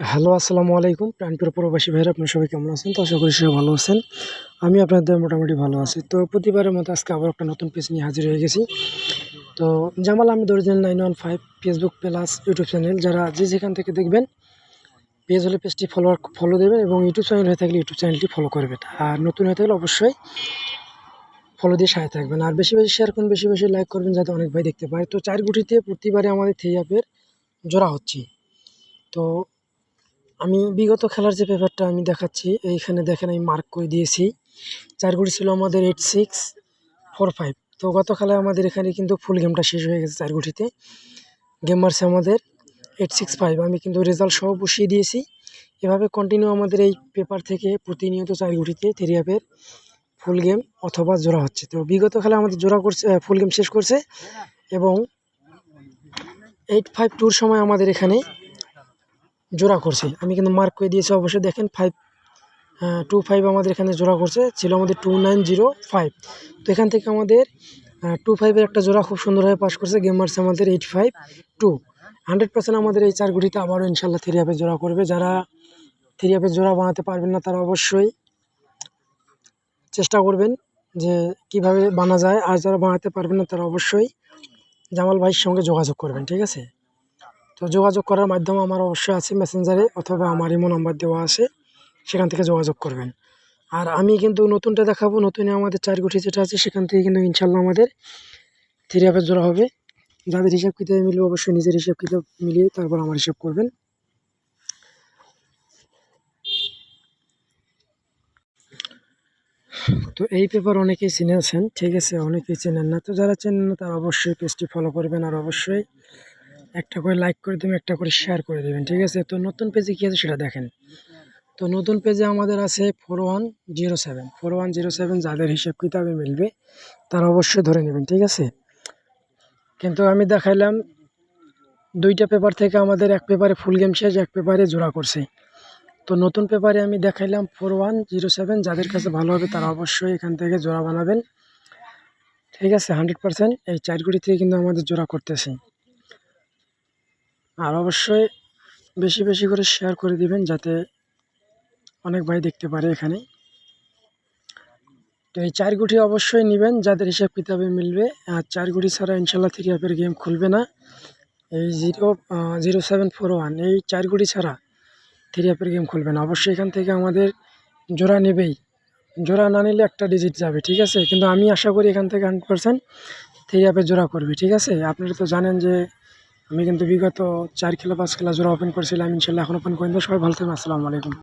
Hello, আসসালামু আলাইকুম। প্রাণপ্রিয় প্রবাসী ভাইয়েরা, আপনারা সবাই কেমন আছেন? তো আশা করি সবাই ভালো আছেন। আমি আপনাদের মোটামুটি ভালো আছি। তো প্রতিবারের মতো আজকে আবার একটা নতুন পেজ নিয়ে হাজির হয়ে গেছি। তো Jamal Ahmed original 915 Facebook plus YouTube channel, যারা যে যেখান থেকে দেখবেন, পেজ হলে পেজটি ফলো দেবেন এবং ইউটিউব চ্যানেল হয়ে থাকলে ইউটিউব চ্যানেলটি ফলো করবেন। আর নতুন হয়ে থাকলে অবশ্যই ফলো দিয়ে সাথে থাকবেন। আর বেশি বেশি শেয়ার করুন, বেশি বেশি লাইক করবেন, যাতে অনেক ভাই দেখতে পায়। তো 4 গুটিতে প্রতিবারে আমাদের 3 অ্যাপের জোড়া হচ্ছে। তো আমি বিগত খেলার যে পেপারটা আমি দেখাচ্ছি, এইখানে দেখেন আমি মার্ক করে দিয়েছি। 4 গুটি ছিল আমাদের 8645। তো গত খেলায় আমাদের এখানে কিন্তু ফুল গেমটা শেষ হয়ে গেছে 4 গুটিতে। গেম মারছে আমাদের 865। আমি কিন্তু রেজাল্ট সহ বসিয়ে দিয়েছি। এভাবে কন্টিনিউ আমাদের এই পেপার থেকে প্রতিনিয়ত 4 গুটিতে 3 অ্যাপের ফুল গেম অথবা জোড়া হচ্ছে। তো বিগত খেলায় আমাদের জোড়া করছে, ফুল গেম শেষ করছে এবং 852 সময় আমাদের এখানে জোড়া করছে। আমি কিন্তু মার্ক করে দিয়েছি, অবশ্যই দেখেন 525 আমাদের এখানে জোড়া করছে, ছিল আমাদের 2905। তো এখান থেকে আমাদের 25-এর একটা জোড়া খুব সুন্দরভাবে পাস করছে। গেম মারছে আমাদের 852। 100% আমাদের এই 4 গুটিতে আবারও ইনশাল্লাহ 3 অ্যাপের জোড়া করবে। যারা 3 অ্যাপের জোড়া বানাতে পারবেন না, তারা অবশ্যই চেষ্টা করবেন যে কিভাবে বানা যায়। আর যারা বানাতে পারবেন না, তারা অবশ্যই জামাল ভাইয়ের সঙ্গে যোগাযোগ করবেন, ঠিক আছে? তো যোগাযোগ করার মাধ্যম আমার অবশ্যই আছে মেসেঞ্জারে, অথবা আমার ইমো নাম্বার দেওয়া আছে, সেখান থেকে যোগাযোগ করবেন। আর আমি কিন্তু নতুনটা দেখাবো। নতুনে আমাদের 4 গুটি যেটা আছে, সেখান থেকে কিন্তু ইনশাল্লাহ আমাদের 3 অ্যাপের জোড়া হবে। যাদের হিসাব কিতাবে মিলবে, অবশ্যই নিজের হিসাব কিতাব মিলিয়ে তারপর আমার হিসাব করবেন। তো এই পেপার অনেকেই চিনেছেন, ঠিক আছে? অনেকেই চেনেন না। তো যারা চেনেন না, তারা অবশ্যই পেজটি ফলো করবেন। আর অবশ্যই একটা করে লাইক করে দেবেন, একটা করে শেয়ার করে দেবেন, ঠিক আছে? তো নতুন পেজে কী আছে সেটা দেখেন। তো নতুন পেজে আমাদের আছে 4107। যাদের হিসাব কিতাবে মিলবে তারা অবশ্যই ধরে নেবেন, ঠিক আছে? কিন্তু আমি দেখাইলাম 2টা পেপার থেকে আমাদের এক পেপারে ফুল গেম শেষ, এক পেপারে জোড়া করছে। তো নতুন পেপারে আমি দেখাইলাম 4107। যাদের কাছে ভালো হবে তারা অবশ্যই এখান থেকে জোড়া বানাবেন, ঠিক আছে? 100% এই 4 গুটি থেকে কিন্তু আমাদের জোড়া করতেছে। আর অবশ্যই বেশি বেশি করে শেয়ার করে দিবেন, যাতে অনেক ভাই দেখতে পারে এখানে। তো এই 4 গুটি অবশ্যই নেবেন যাদের হিসাব কিতাবে মিলবে। আর 4 গুটি ছাড়া ইনশাল্লাহ 3 অ্যাপের গেম খুলবে না। এই 0741, এই 4 গুটি ছাড়া 3 অ্যাপের গেম খুলবে না। অবশ্যই এখান থেকে আমাদের জোড়া নেবেই। জোড়া না নিলে একটা ডিজিট যাবে, ঠিক আছে? কিন্তু আমি আশা করি এখান থেকে 100% 3 অ্যাপের জোড়া করবে, ঠিক আছে? আপনারা তো জানেন যে আমি কিন্তু বিগত 4 খেলা 5 খেলা জোড়া ওপেন করছিলাম। ইনশাল্লাহ এখন ওপেন করে দেবো। সবাই ভালো থাকবেন। আসসালামু আলাইকুম।